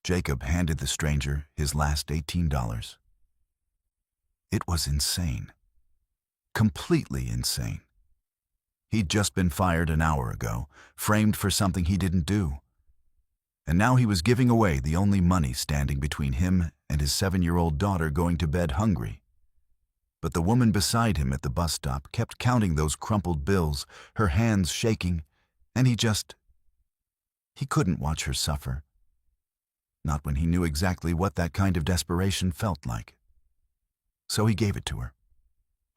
Jacob handed the stranger his last $18. It was insane. Completely insane. He'd just been fired an hour ago, framed for something he didn't do. And now he was giving away the only money standing between him and his 7-year-old daughter going to bed hungry. But the woman beside him at the bus stop kept counting those crumpled bills, her hands shaking, and he couldn't watch her suffer. Not when he knew exactly what that kind of desperation felt like. So he gave it to her.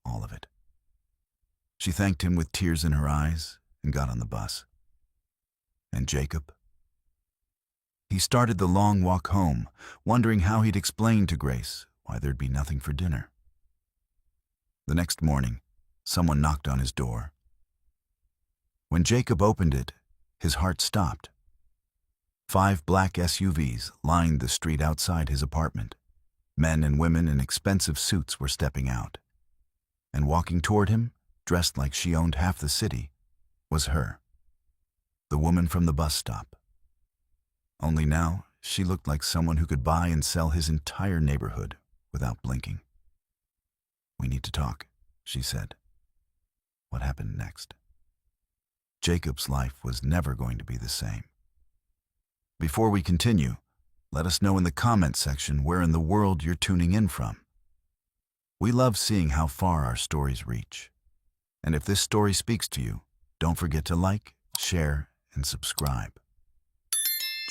All of it. She thanked him with tears in her eyes and got on the bus. And Jacob? He started the long walk home, wondering how he'd explain to Grace why there'd be nothing for dinner. The next morning, someone knocked on his door. When Jacob opened it, his heart stopped. 5 black SUVs lined the street outside his apartment. Men and women in expensive suits were stepping out. And walking toward him, dressed like she owned half the city, was her. The woman from the bus stop. Only now, she looked like someone who could buy and sell his entire neighborhood without blinking. "We need to talk," she said. What happened next? Jacob's life was never going to be the same. Before we continue, let us know in the comments section where in the world you're tuning in from. We love seeing how far our stories reach. And if this story speaks to you, don't forget to like, share, and subscribe.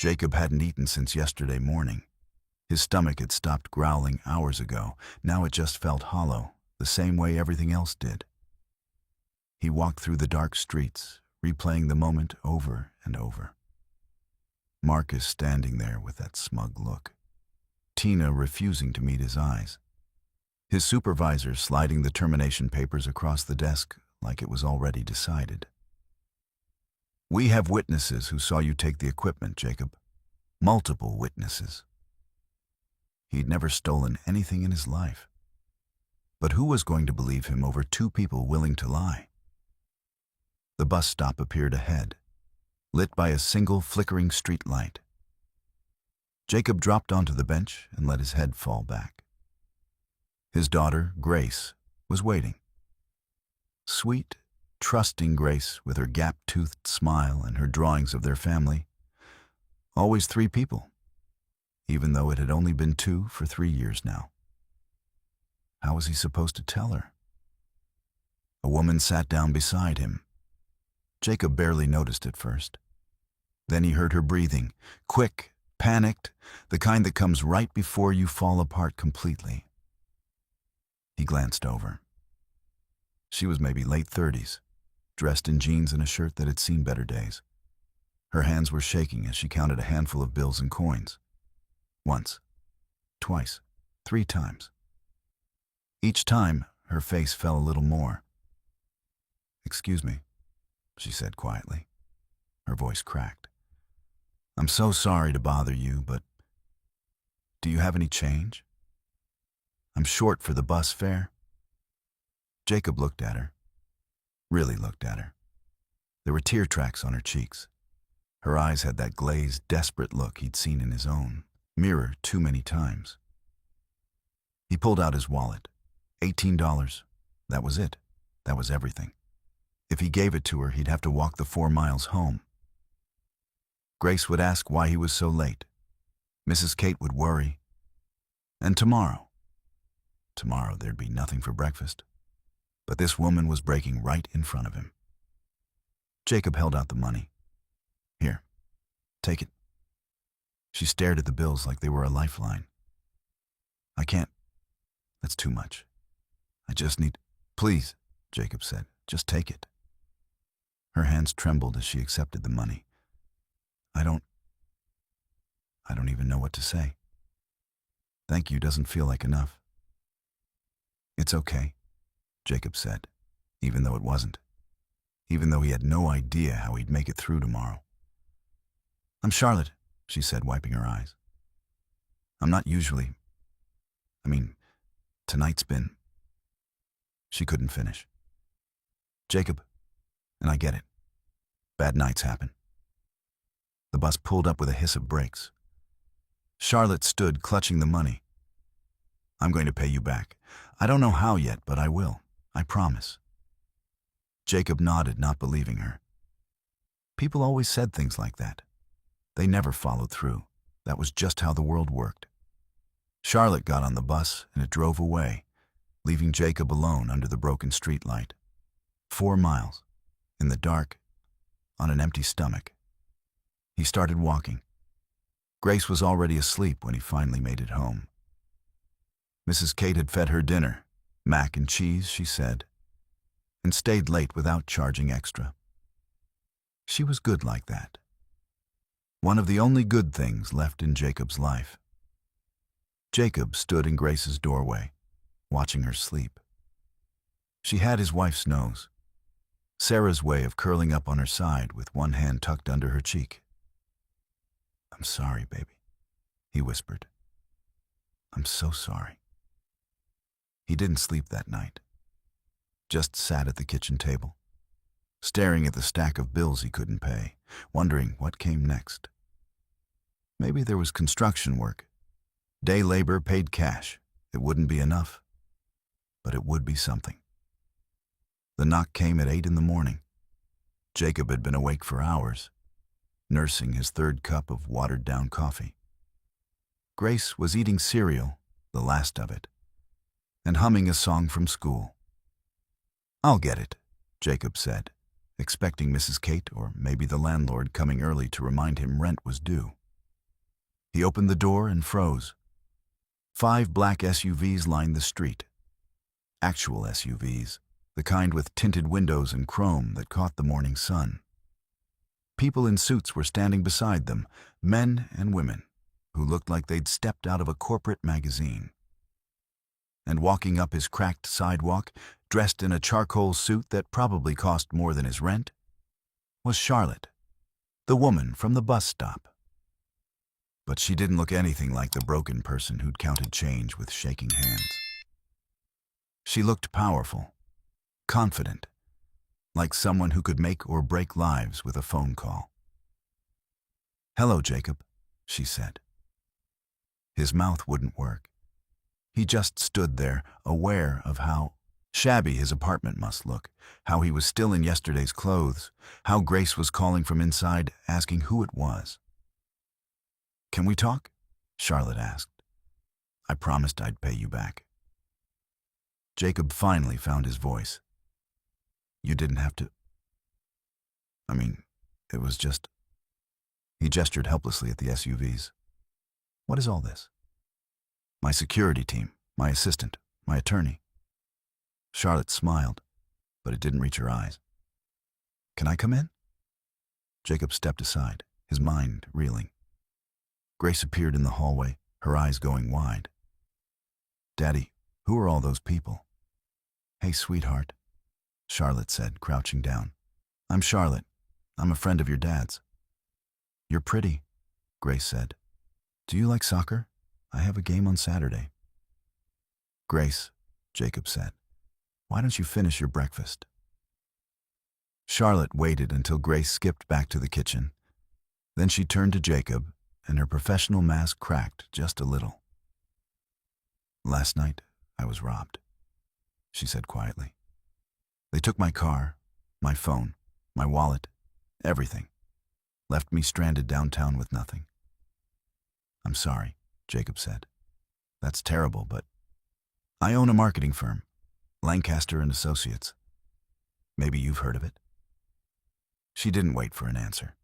Jacob hadn't eaten since yesterday morning. His stomach had stopped growling hours ago. Now it just felt hollow, the same way everything else did. He walked through the dark streets, replaying the moment over and over. Marcus standing there with that smug look. Tina refusing to meet his eyes. His supervisor sliding the termination papers across the desk like it was already decided. "We have witnesses who saw you take the equipment, Jacob. Multiple witnesses." He'd never stolen anything in his life. But who was going to believe him over 2 people willing to lie? The bus stop appeared ahead, lit by a single flickering street light. Jacob dropped onto the bench and let his head fall back. His daughter, Grace, was waiting. Sweet, trusting Grace with her gap-toothed smile and her drawings of their family. Always 3 people, even though it had only been 2 for 3 years now. How was he supposed to tell her? A woman sat down beside him. Jacob barely noticed at first. Then he heard her breathing, quick, panicked, the kind that comes right before you fall apart completely. He glanced over. She was maybe late 30s, dressed in jeans and a shirt that had seen better days. Her hands were shaking as she counted a handful of bills and coins. Once, twice, 3 times. Each time, her face fell a little more. "Excuse me," she said quietly. Her voice cracked. "I'm so sorry to bother you, but do you have any change? I'm short for the bus fare." Jacob looked at her. Really looked at her. There were tear tracks on her cheeks. Her eyes had that glazed, desperate look he'd seen in his own mirror too many times. He pulled out his wallet. $18. That was it. That was everything. If he gave it to her, he'd have to walk the 4 miles home. Grace would ask why he was so late. Mrs. Kate would worry. And tomorrow there'd be nothing for breakfast. But this woman was breaking right in front of him. Jacob held out the money. "Here, take it." She stared at the bills like they were a lifeline. "I can't. That's too much. I just need—" "Please," Jacob said, "just take it." Her hands trembled as she accepted the money. I don't even know what to say. Thank you doesn't feel like enough." "It's okay," Jacob said, even though it wasn't. Even though he had no idea how he'd make it through tomorrow. "I'm Charlotte," she said, wiping her eyes. "I'm not usually... tonight's been..." She couldn't finish. "Jacob, and I get it. Bad nights happen." The bus pulled up with a hiss of brakes. Charlotte stood, clutching the money. I'm going to pay you back. I don't know how yet, but I will. I promise. Jacob nodded, not believing her. People always said things like that. They never followed through. That was just how the world worked. Charlotte got on the bus, and it drove away, leaving Jacob alone under the broken streetlight. 4 miles, in the dark, on an empty stomach. He started walking. Grace was already asleep when he finally made it home. Mrs. Kate had fed her dinner, mac and cheese, she said, and stayed late without charging extra. She was good like that. One of the only good things left in Jacob's life. Jacob stood in Grace's doorway, watching her sleep. She had his wife's nose, Sarah's way of curling up on her side with one hand tucked under her cheek. I'm sorry, baby, he whispered. I'm so sorry. He didn't sleep that night, just sat at the kitchen table, staring at the stack of bills he couldn't pay, wondering what came next. Maybe there was construction work. Day labor paid cash. It wouldn't be enough, but it would be something. The knock came at 8 in the morning. Jacob had been awake for hours, nursing his 3rd cup of watered-down coffee. Grace was eating cereal, the last of it, and humming a song from school. I'll get it, Jacob said, expecting Mrs. Kate or maybe the landlord coming early to remind him rent was due. He opened the door and froze. 5 black SUVs lined the street. Actual SUVs, the kind with tinted windows and chrome that caught the morning sun. People in suits were standing beside them, men and women, who looked like they'd stepped out of a corporate magazine. And walking up his cracked sidewalk, dressed in a charcoal suit that probably cost more than his rent, was Charlotte, the woman from the bus stop. But she didn't look anything like the broken person who'd counted change with shaking hands. She looked powerful, confident, like someone who could make or break lives with a phone call. Hello, Jacob, she said. His mouth wouldn't work. He just stood there, aware of how shabby his apartment must look, how he was still in yesterday's clothes, how Grace was calling from inside, asking who it was. Can we talk? Charlotte asked. I promised I'd pay you back. Jacob finally found his voice. You didn't have to. It was just. He gestured helplessly at the SUVs. What is all this? My security team, my assistant, my attorney. Charlotte smiled, but it didn't reach her eyes. Can I come in? Jacob stepped aside, his mind reeling. Grace appeared in the hallway, her eyes going wide. Daddy, who are all those people? Hey, sweetheart, Charlotte said, crouching down. I'm Charlotte. I'm a friend of your dad's. You're pretty, Grace said. Do you like soccer? I have a game on Saturday. Grace, Jacob said, why don't you finish your breakfast? Charlotte waited until Grace skipped back to the kitchen. Then she turned to Jacob, and her professional mask cracked just a little. Last night, I was robbed, she said quietly. They took my car, my phone, my wallet, everything. Left me stranded downtown with nothing. I'm sorry, Jacob said. That's terrible, but I own a marketing firm, Lancaster and Associates. Maybe you've heard of it? She didn't wait for an answer.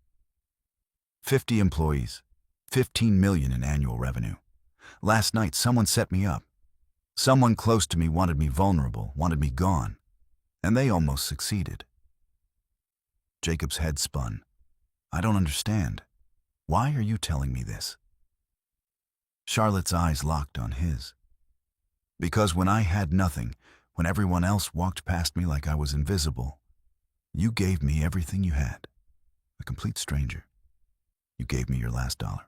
50 employees, 15 million in annual revenue. Last night, someone set me up. Someone close to me wanted me vulnerable, wanted me gone, and they almost succeeded. Jacob's head spun. I don't understand. Why are you telling me this? Charlotte's eyes locked on his. Because when I had nothing, when everyone else walked past me like I was invisible, you gave me everything you had. A complete stranger. You gave me your last dollar.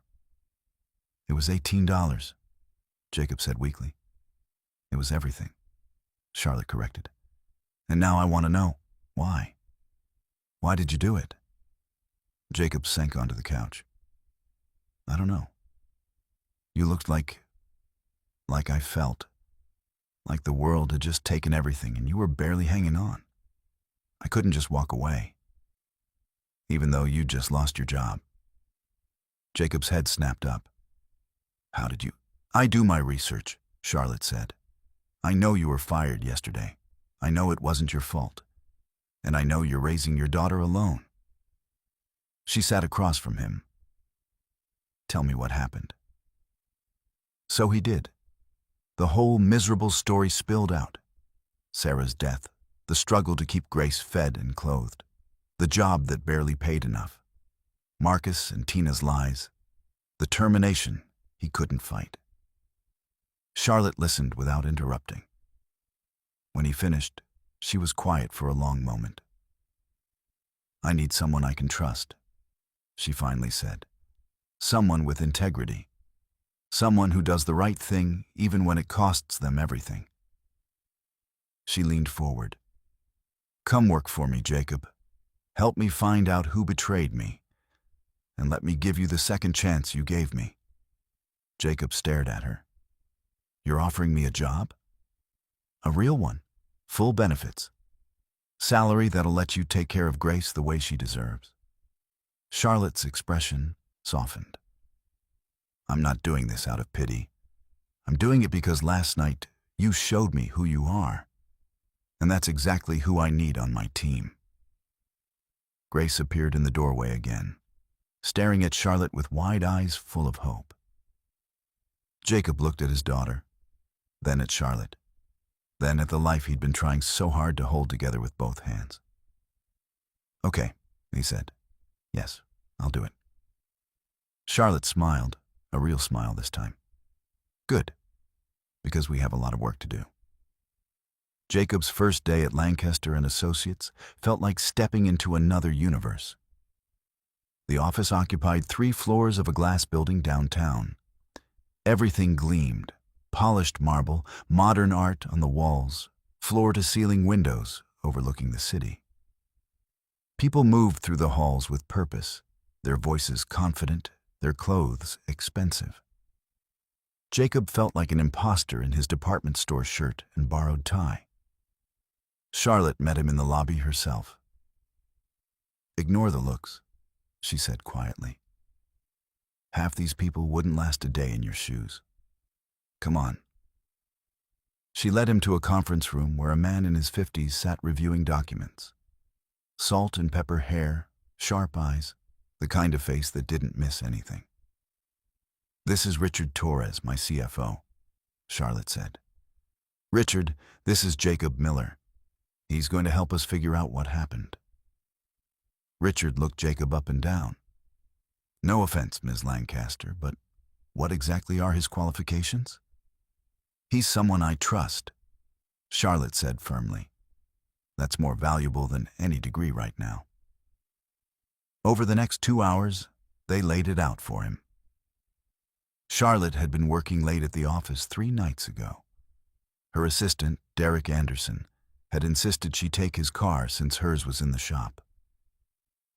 It was $18, Jacob said weakly. It was everything, Charlotte corrected. And now I want to know, why? Why did you do it? Jacob sank onto the couch. I don't know. You looked like I felt, like the world had just taken everything and you were barely hanging on. I couldn't just walk away, even though you'd just lost your job. Jacob's head snapped up. How did you? I do my research, Charlotte said. I know you were fired yesterday. I know it wasn't your fault. And I know you're raising your daughter alone. She sat across from him. Tell me what happened. So he did. The whole miserable story spilled out. Sarah's death, the struggle to keep Grace fed and clothed, the job that barely paid enough, Marcus and Tina's lies, the termination he couldn't fight. Charlotte listened without interrupting. When he finished, she was quiet for a long moment. I need someone I can trust, she finally said. Someone with integrity. Someone who does the right thing even when it costs them everything. She leaned forward. Come work for me, Jacob. Help me find out who betrayed me, and let me give you the second chance you gave me. Jacob stared at her. You're offering me a job? A real one. Full benefits. Salary that'll let you take care of Grace the way she deserves. Charlotte's expression softened. I'm not doing this out of pity. I'm doing it because last night you showed me who you are. And that's exactly who I need on my team. Grace appeared in the doorway again, staring at Charlotte with wide eyes full of hope. Jacob looked at his daughter, then at Charlotte, then at the life he'd been trying so hard to hold together with both hands. Okay, he said. Yes, I'll do it. Charlotte smiled, a real smile this time. Good, because we have a lot of work to do. Jacob's first day at Lancaster and Associates felt like stepping into another universe. The office occupied 3 floors of a glass building downtown. Everything gleamed, polished marble, modern art on the walls, floor-to-ceiling windows overlooking the city. People moved through the halls with purpose, their voices confident, their clothes expensive. Jacob felt like an imposter in his department store shirt and borrowed tie. Charlotte met him in the lobby herself. Ignore the looks, she said quietly. Half these people wouldn't last a day in your shoes. Come on. She led him to a conference room where a man in his 50s sat reviewing documents. Salt and pepper hair, sharp eyes, the kind of face that didn't miss anything. This is Richard Torres, my CFO, Charlotte said. Richard, this is Jacob Miller. He's going to help us figure out what happened. Richard looked Jacob up and down. No offense, Ms. Lancaster, but what exactly are his qualifications? He's someone I trust, Charlotte said firmly. That's more valuable than any degree right now. Over the next 2 hours, they laid it out for him. Charlotte had been working late at the office 3 nights ago. Her assistant, Derek Anderson, had insisted she take his car since hers was in the shop.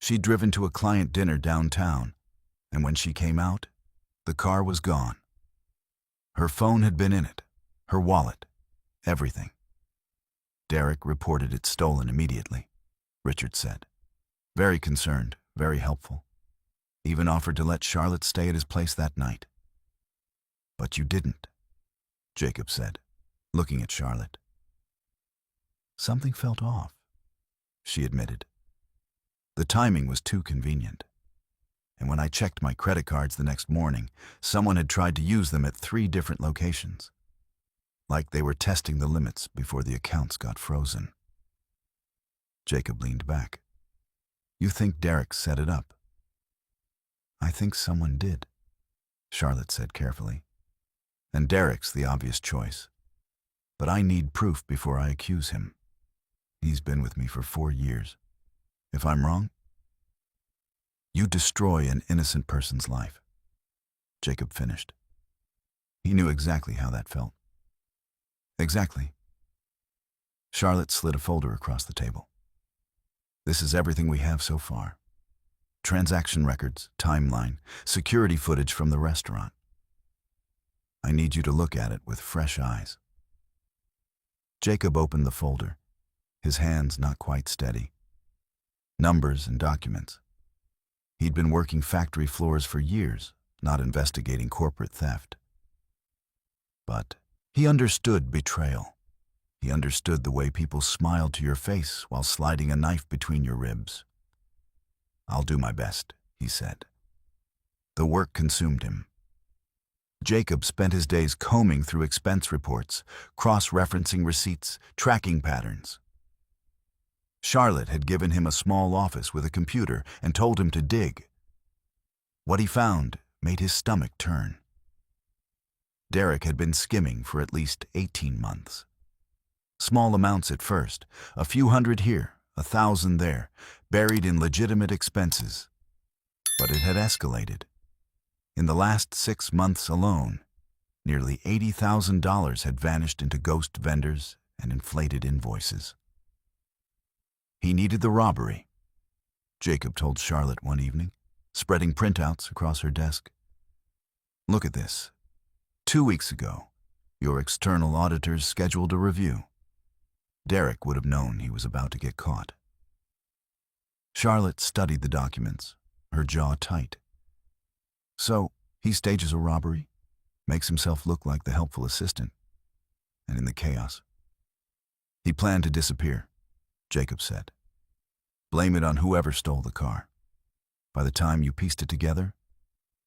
She'd driven to a client dinner downtown, and when she came out, the car was gone. Her phone had been in it, her wallet, everything. Derek reported it stolen immediately, Richard said. Very concerned, very helpful. Even offered to let Charlotte stay at his place that night. But you didn't, Jacob said, looking at Charlotte. Something felt off, she admitted. The timing was too convenient. And when I checked my credit cards the next morning, someone had tried to use them at 3 different locations. Like they were testing the limits before the accounts got frozen. Jacob leaned back. You think Derek set it up? I think someone did, Charlotte said carefully. And Derek's the obvious choice. But I need proof before I accuse him. He's been with me for 4 years. If I'm wrong, you destroy an innocent person's life, Jacob finished. He knew exactly how that felt. Exactly. Charlotte slid a folder across the table. This is everything we have so far. Transaction records, timeline, security footage from the restaurant. I need you to look at it with fresh eyes. Jacob opened the folder, his hands not quite steady. Numbers and documents. He'd been working factory floors for years, not investigating corporate theft. But he understood betrayal. He understood the way people smiled to your face while sliding a knife between your ribs. "I'll do my best," he said. The work consumed him. Jacob spent his days combing through expense reports, cross-referencing receipts, tracking patterns. Charlotte had given him a small office with a computer and told him to dig. What he found made his stomach turn. Derek had been skimming for at least 18 months. Small amounts at first, a few hundred here, 1,000 there, buried in legitimate expenses. But it had escalated. In the last 6 months alone, nearly $80,000 had vanished into ghost vendors and inflated invoices. He needed the robbery, Jacob told Charlotte one evening, spreading printouts across her desk. "Look at this. 2 weeks ago, your external auditors scheduled a review." Derek would have known he was about to get caught. Charlotte studied the documents, her jaw tight. So, he stages a robbery, makes himself look like the helpful assistant, and in the chaos. "He planned to disappear," Jacob said. "Blame it on whoever stole the car. By the time you pieced it together,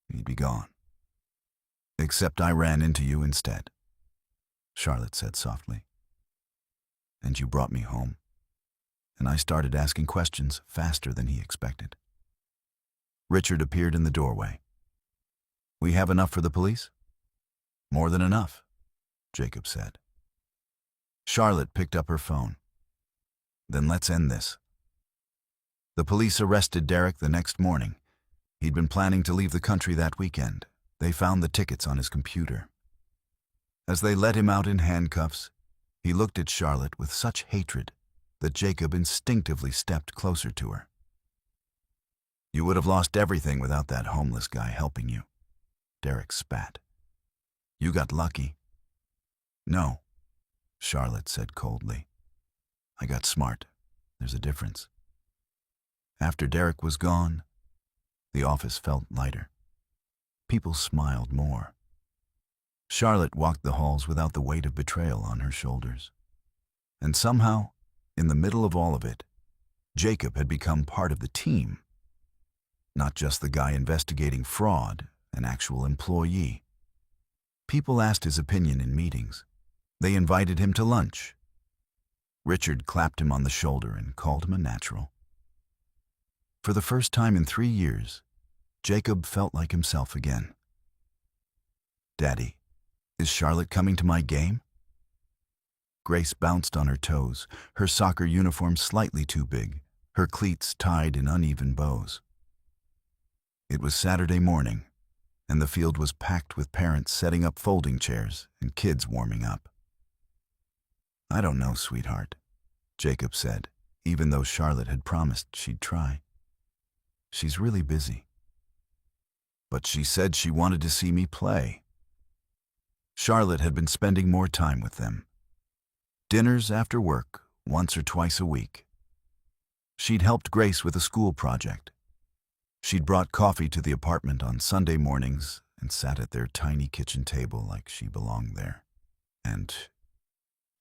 he'd be gone. Except I ran into you instead," Charlotte said softly. "And you brought me home, and I started asking questions faster than he expected." Richard appeared in the doorway. "We have enough for the police?" "More than enough," Jacob said. Charlotte picked up her phone. "Then let's end this." The police arrested Derek the next morning. He'd been planning to leave the country that weekend. They found the tickets on his computer. As they let him out in handcuffs, he looked at Charlotte with such hatred that Jacob instinctively stepped closer to her. "You would have lost everything without that homeless guy helping you," Derek spat. "You got lucky." "No," Charlotte said coldly. "I got smart. There's a difference." After Derek was gone, the office felt lighter. People smiled more. Charlotte walked the halls without the weight of betrayal on her shoulders. And somehow, in the middle of all of it, Jacob had become part of the team. Not just the guy investigating fraud, an actual employee. People asked his opinion in meetings. They invited him to lunch. Richard clapped him on the shoulder and called him a natural. For the first time in 3 years, Jacob felt like himself again. "Daddy, is Charlotte coming to my game?" Grace bounced on her toes, her soccer uniform slightly too big, her cleats tied in uneven bows. It was Saturday morning, and the field was packed with parents setting up folding chairs and kids warming up. "I don't know, sweetheart," Jacob said, even though Charlotte had promised she'd try. "She's really busy." "But she said she wanted to see me play." Charlotte had been spending more time with them. Dinners after work, once or twice a week. She'd helped Grace with a school project. She'd brought coffee to the apartment on Sunday mornings and sat at their tiny kitchen table like she belonged there. And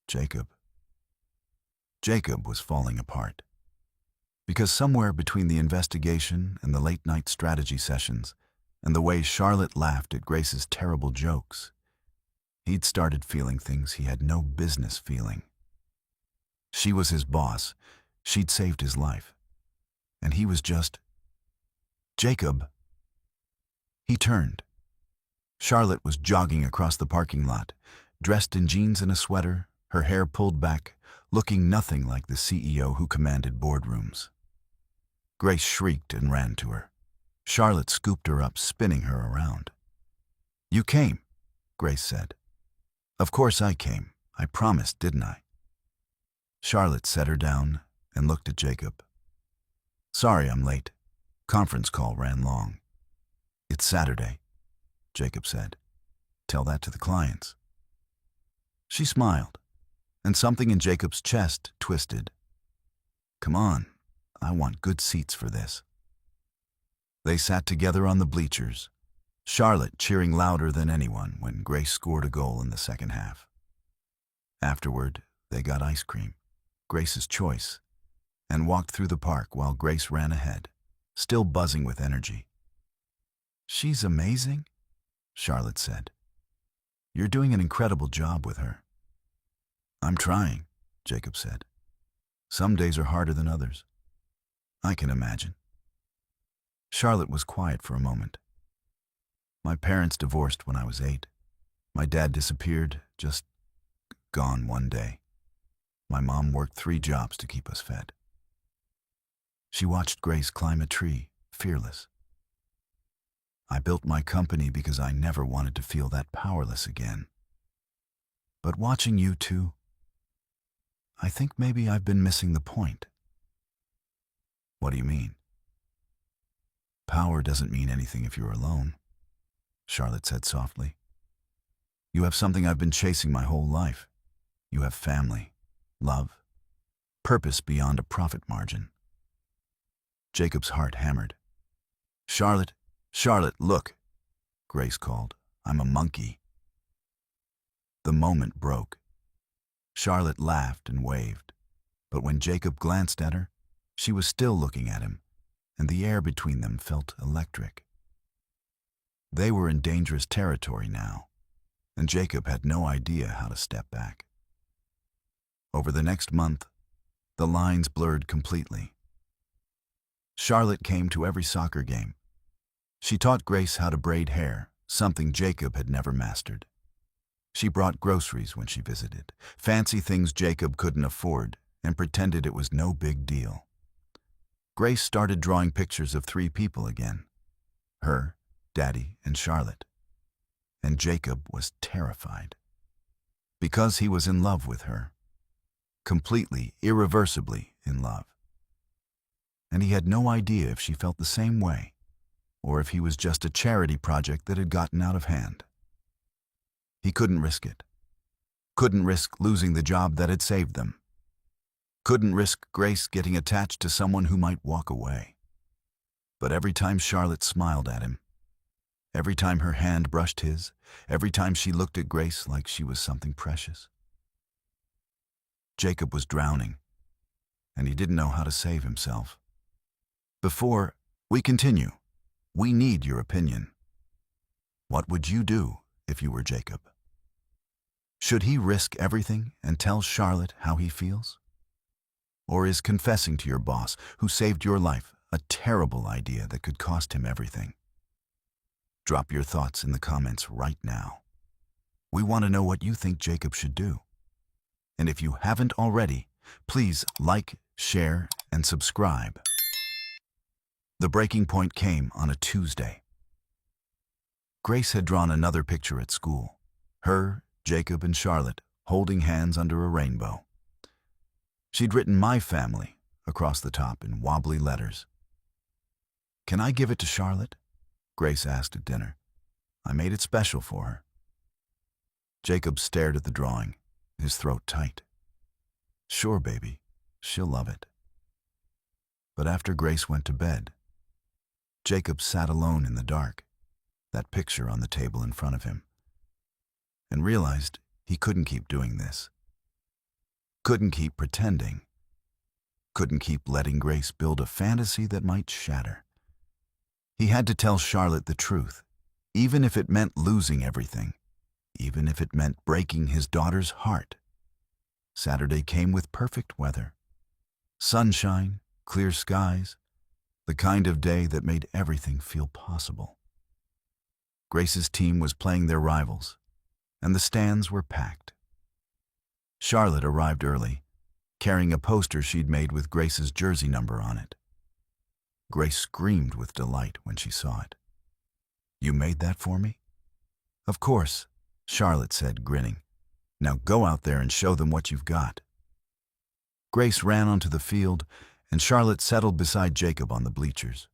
Jacob was falling apart. Because somewhere between the investigation and the late-night strategy sessions and the way Charlotte laughed at Grace's terrible jokes, he'd started feeling things he had no business feeling. She was his boss. She'd saved his life. And he was just... Jacob. He turned. Charlotte was jogging across the parking lot, dressed in jeans and a sweater, her hair pulled back, looking nothing like the CEO who commanded boardrooms. Grace shrieked and ran to her. Charlotte scooped her up, spinning her around. "You came," Grace said. "Of course I came. I promised, didn't I?" Charlotte set her down and looked at Jacob. "Sorry I'm late. Conference call ran long." "It's Saturday," Jacob said. Tell that to the clients." She smiled, and something in Jacob's chest twisted. "Come on, I want good seats for this." They sat together on the bleachers, Charlotte cheering louder than anyone when Grace scored a goal in the second half. Afterward, they got ice cream, Grace's choice, and walked through the park while Grace ran ahead, still buzzing with energy. "She's amazing," Charlotte said. "You're doing an incredible job with her." "I'm trying," Jacob said. "Some days are harder than others." "I can imagine." Charlotte was quiet for a moment. "My parents divorced when I was 8. My dad disappeared, just gone one day. My mom worked 3 jobs to keep us fed." She watched Grace climb a tree, fearless. "I built my company because I never wanted to feel that powerless again. But watching you two, I think maybe I've been missing the point." "What do you mean?" "Power doesn't mean anything if you're alone," Charlotte said softly. "You have something I've been chasing my whole life. You have family, love, purpose beyond a profit margin." Jacob's heart hammered. "Charlotte, Charlotte, look," Grace called. "I'm a monkey." The moment broke. Charlotte laughed and waved, but when Jacob glanced at her, she was still looking at him, and the air between them felt electric. They were in dangerous territory now, and Jacob had no idea how to step back. Over the next month, the lines blurred completely. Charlotte came to every soccer game. She taught Grace how to braid hair, something Jacob had never mastered. She brought groceries when she visited, fancy things Jacob couldn't afford, and pretended it was no big deal. Grace started drawing pictures of 3 people again: her, Daddy, and Charlotte. And Jacob was terrified. Because he was in love with her. Completely, irreversibly in love. And he had no idea if she felt the same way, or if he was just a charity project that had gotten out of hand. He couldn't risk it. Couldn't risk losing the job that had saved them. Couldn't risk Grace getting attached to someone who might walk away. But every time Charlotte smiled at him, every time her hand brushed his, every time she looked at Grace like she was something precious, Jacob was drowning, and he didn't know how to save himself. Before we continue, we need your opinion. What would you do if you were Jacob? Should he risk everything and tell Charlotte how he feels? Or is confessing to your boss, who saved your life, a terrible idea that could cost him everything? Drop your thoughts in the comments right now. We want to know what you think Jacob should do. And if you haven't already, please like, share, and subscribe. The breaking point came on a Tuesday. Grace had drawn another picture at school. Her, Jacob, and Charlotte holding hands under a rainbow. She'd written "My Family" across the top in wobbly letters. "Can I give it to Charlotte?" Grace asked at dinner. "I made it special for her." Jacob stared at the drawing, his throat tight. "Sure, baby. She'll love it." But after Grace went to bed, Jacob sat alone in the dark, that picture on the table in front of him, and realized he couldn't keep doing this. Couldn't keep pretending. Couldn't keep letting Grace build a fantasy that might shatter. He had to tell Charlotte the truth, even if it meant losing everything, even if it meant breaking his daughter's heart. Saturday came with perfect weather. Sunshine, clear skies, the kind of day that made everything feel possible. Grace's team was playing their rivals, and the stands were packed. Charlotte arrived early, carrying a poster she'd made with Grace's jersey number on it. Grace screamed with delight when she saw it. "You made that for me?" "Of course," Charlotte said, grinning. "Now go out there and show them what you've got." Grace ran onto the field, and Charlotte settled beside Jacob on the bleachers.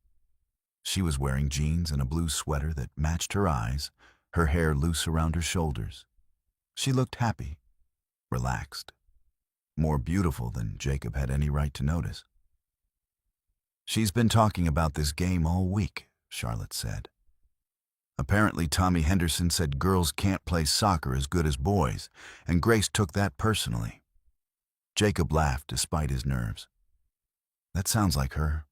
She was wearing jeans and a blue sweater that matched her eyes, her hair loose around her shoulders. She looked happy, relaxed, more beautiful than Jacob had any right to notice. "She's been talking about this game all week," Charlotte said. "Apparently Tommy Henderson said girls can't play soccer as good as boys, and Grace took that personally." Jacob laughed despite his nerves. "That sounds like her."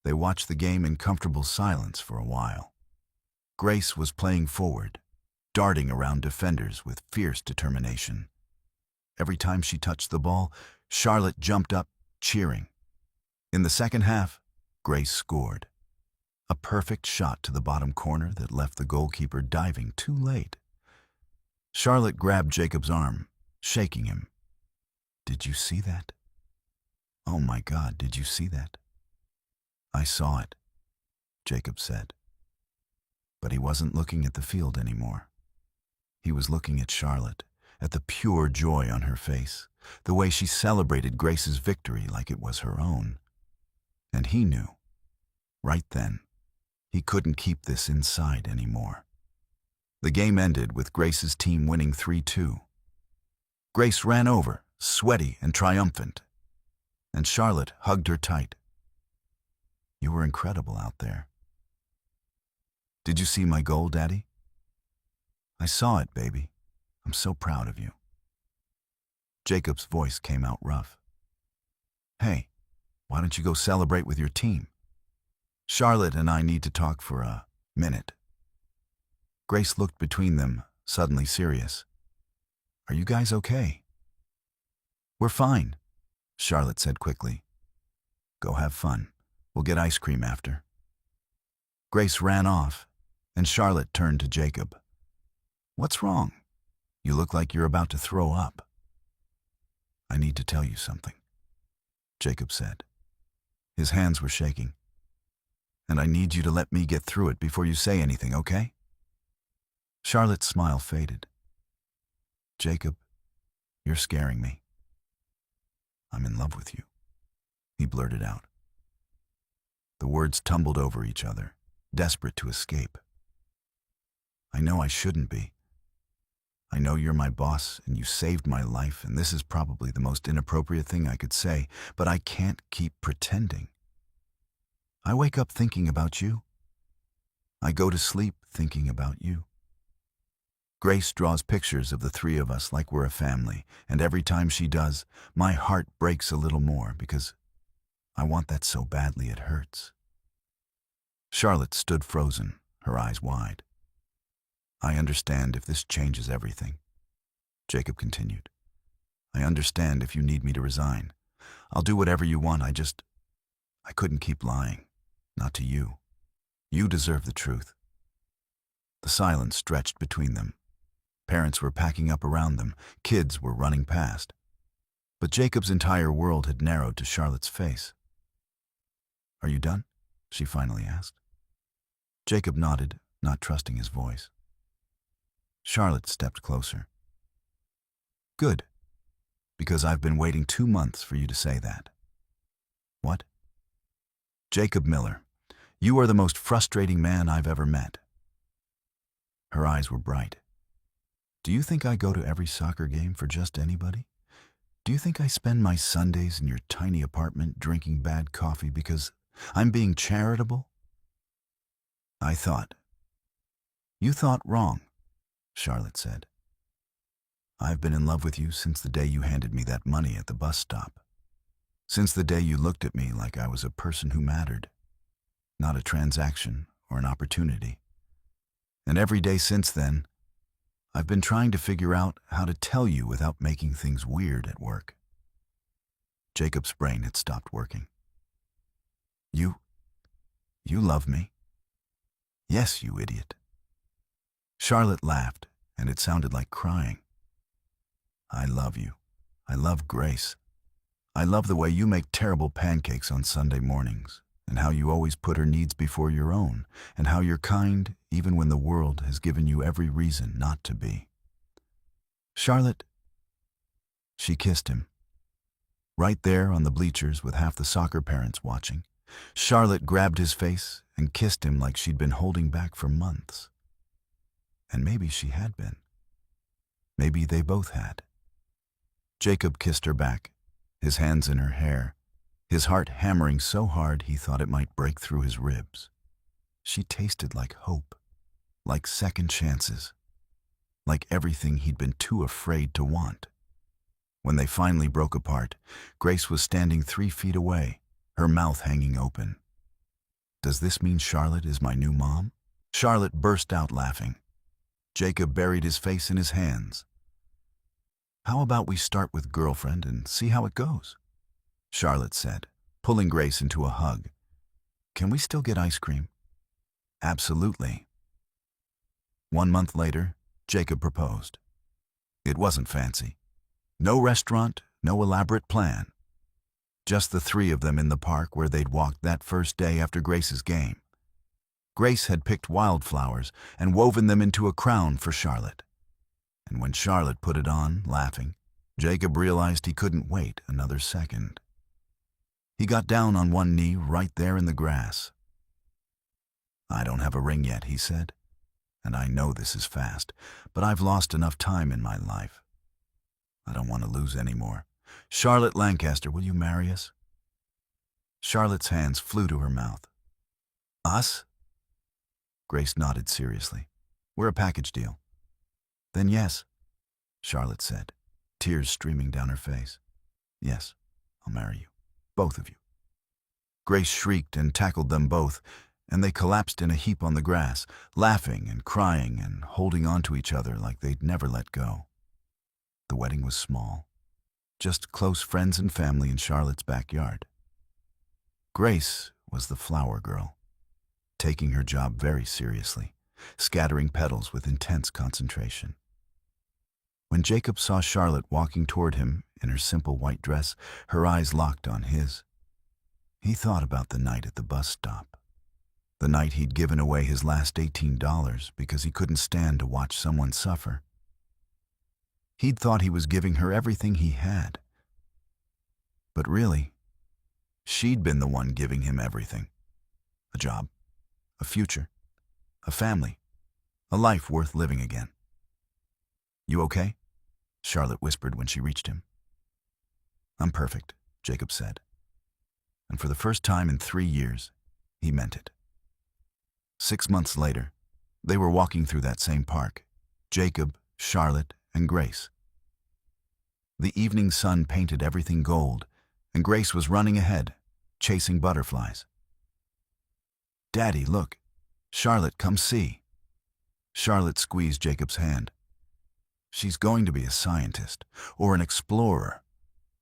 They watched the game in comfortable silence for a while. Grace was playing forward, darting around defenders with fierce determination. Every time she touched the ball, Charlotte jumped up, cheering. In the second half, Grace scored. A perfect shot to the bottom corner that left the goalkeeper diving too late. Charlotte grabbed Jacob's arm, shaking him. "Did you see that? Oh my God, did you see that?" "I saw it," Jacob said. But he wasn't looking at the field anymore. He was looking at Charlotte, at the pure joy on her face, the way she celebrated Grace's victory like it was her own. And he knew, right then, he couldn't keep this inside anymore. The game ended with Grace's team winning 3-2. Grace ran over, sweaty and triumphant, and Charlotte hugged her tight. "You were incredible out there." "Did you see my goal, Daddy?" "I saw it, baby. I'm so proud of you." Jacob's voice came out rough. "Hey, why don't you go celebrate with your team? Charlotte and I need to talk for a minute." Grace looked between them, suddenly serious. "Are you guys okay?" "We're fine," Charlotte said quickly. "Go have fun. We'll get ice cream after." Grace ran off, and Charlotte turned to Jacob. "What's wrong? You look like you're about to throw up." "I need to tell you something," Jacob said. His hands were shaking. "And I need you to let me get through it before you say anything, okay?" Charlotte's smile faded. "Jacob, you're scaring me." "I'm in love with you," he blurted out. The words tumbled over each other, desperate to escape. "I know I shouldn't be. I know you're my boss and you saved my life, and this is probably the most inappropriate thing I could say, but I can't keep pretending. I wake up thinking about you. I go to sleep thinking about you. Grace draws pictures of the three of us like we're a family, and every time she does, my heart breaks a little more because I want that so badly it hurts." Charlotte stood frozen, her eyes wide. "I understand if this changes everything," Jacob continued. "I understand if you need me to resign. I'll do whatever you want. I couldn't keep lying. Not to you. You deserve the truth." The silence stretched between them. Parents were packing up around them. Kids were running past. But Jacob's entire world had narrowed to Charlotte's face. "Are you done?" she finally asked. Jacob nodded, not trusting his voice. Charlotte stepped closer. "Good, because I've been waiting 2 months for you to say that." "What?" "Jacob Miller, you are the most frustrating man I've ever met." Her eyes were bright. "Do you think I go to every soccer game for just anybody? Do you think I spend my Sundays in your tiny apartment drinking bad coffee because I'm being charitable?" You thought wrong," Charlotte said. "I've been in love with you since the day you handed me that money at the bus stop. Since the day you looked at me like I was a person who mattered, not a transaction or an opportunity. And every day since then, I've been trying to figure out how to tell you without making things weird at work." Jacob's brain had stopped working. You love me?" "Yes, you idiot." Charlotte laughed, and it sounded like crying. "I love you. I love Grace. I love the way you make terrible pancakes on Sunday mornings, and how you always put her needs before your own, and how you're kind even when the world has given you every reason not to be." "Charlotte," she kissed him. Right there on the bleachers with half the soccer parents watching, Charlotte grabbed his face and kissed him like she'd been holding back for months. And maybe she had been. Maybe they both had. Jacob kissed her back, his hands in her hair, his heart hammering so hard he thought it might break through his ribs. She tasted like hope, like second chances, like everything he'd been too afraid to want. When they finally broke apart, Grace was standing 3 feet away, her mouth hanging open. "Does this mean Charlotte is my new mom?" Charlotte burst out laughing. Jacob buried his face in his hands. "How about we start with girlfriend and see how it goes?" Charlotte said, pulling Grace into a hug. "Can we still get ice cream?" "Absolutely." 1 month later, Jacob proposed. It wasn't fancy. No restaurant, no elaborate plan. Just the 3 of them in the park where they'd walked that first day after Grace's game. Grace had picked wildflowers and woven them into a crown for Charlotte. And when Charlotte put it on, laughing, Jacob realized he couldn't wait another second. He got down on one knee right there in the grass. "I don't have a ring yet," he said, "and I know this is fast, but I've lost enough time in my life. I don't want to lose any more. Charlotte Lancaster, will you marry us?" Charlotte's hands flew to her mouth. "Us?" Grace nodded seriously. "We're a package deal." "Then yes," Charlotte said, tears streaming down her face. "Yes, I'll marry you. Both of you." Grace shrieked and tackled them both, and they collapsed in a heap on the grass, laughing and crying and holding on to each other like they'd never let go. The wedding was small, just close friends and family in Charlotte's backyard. Grace was the flower girl, taking her job very seriously, scattering petals with intense concentration. When Jacob saw Charlotte walking toward him in her simple white dress, her eyes locked on his. He thought about the night at the bus stop, the night he'd given away his last $18 because he couldn't stand to watch someone suffer. He'd thought he was giving her everything he had. But really, she'd been the one giving him everything. A job, a future, a family, a life worth living again. "You okay?" Charlotte whispered when she reached him. "I'm perfect," Jacob said. And for the first time in 3 years, he meant it. 6 months later, they were walking through that same park, Jacob, Charlotte, and Grace. The evening sun painted everything gold, and Grace was running ahead, chasing butterflies. "Daddy, look. Charlotte, come see." Charlotte squeezed Jacob's hand. "She's going to be a scientist, or an explorer,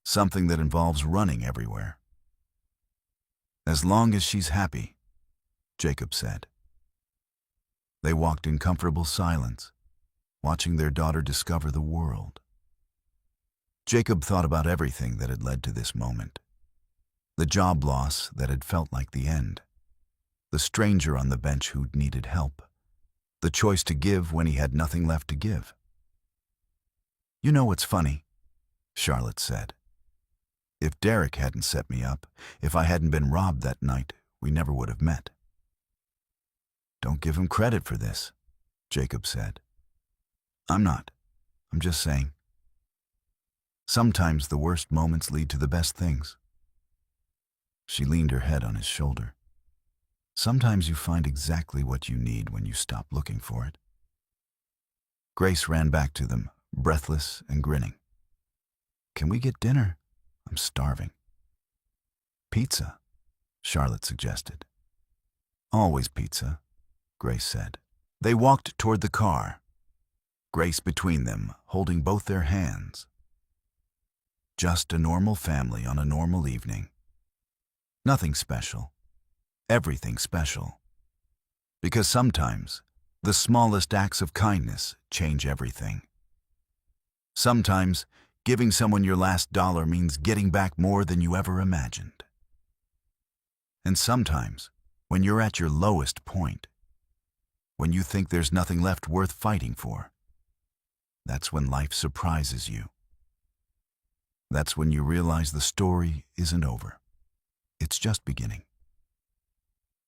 something that involves running everywhere." "As long as she's happy," Jacob said. They walked in comfortable silence, watching their daughter discover the world. Jacob thought about everything that had led to this moment. The job loss that had felt like the end. The stranger on the bench who'd needed help. The choice to give when he had nothing left to give. "You know what's funny?" Charlotte said. "If Derek hadn't set me up, if I hadn't been robbed that night, we never would have met." "Don't give him credit for this," Jacob said. "I'm not. I'm just saying. Sometimes the worst moments lead to the best things." She leaned her head on his shoulder. "Sometimes you find exactly what you need when you stop looking for it." Grace ran back to them, breathless and grinning. "Can we get dinner? I'm starving." "Pizza," Charlotte suggested. "Always pizza," Grace said. They walked toward the car, Grace between them, holding both their hands. Just a normal family on a normal evening. Nothing special. Everything special. Because sometimes, the smallest acts of kindness change everything. Sometimes, giving someone your last dollar means getting back more than you ever imagined. And sometimes, when you're at your lowest point, when you think there's nothing left worth fighting for, that's when life surprises you. That's when you realize the story isn't over. It's just beginning.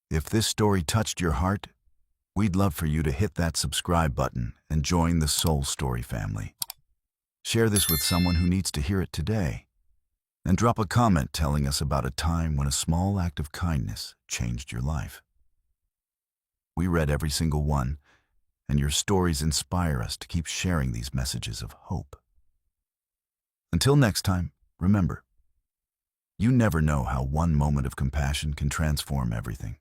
If this story touched your heart, We'd love for you to hit that subscribe button and join the Soul Story family. Share this with someone who needs to hear it today. And drop a comment telling us about a time when a small act of kindness changed your life. We read every single one, and your stories inspire us to keep sharing these messages of hope. Until next time, remember, you never know how one moment of compassion can transform everything.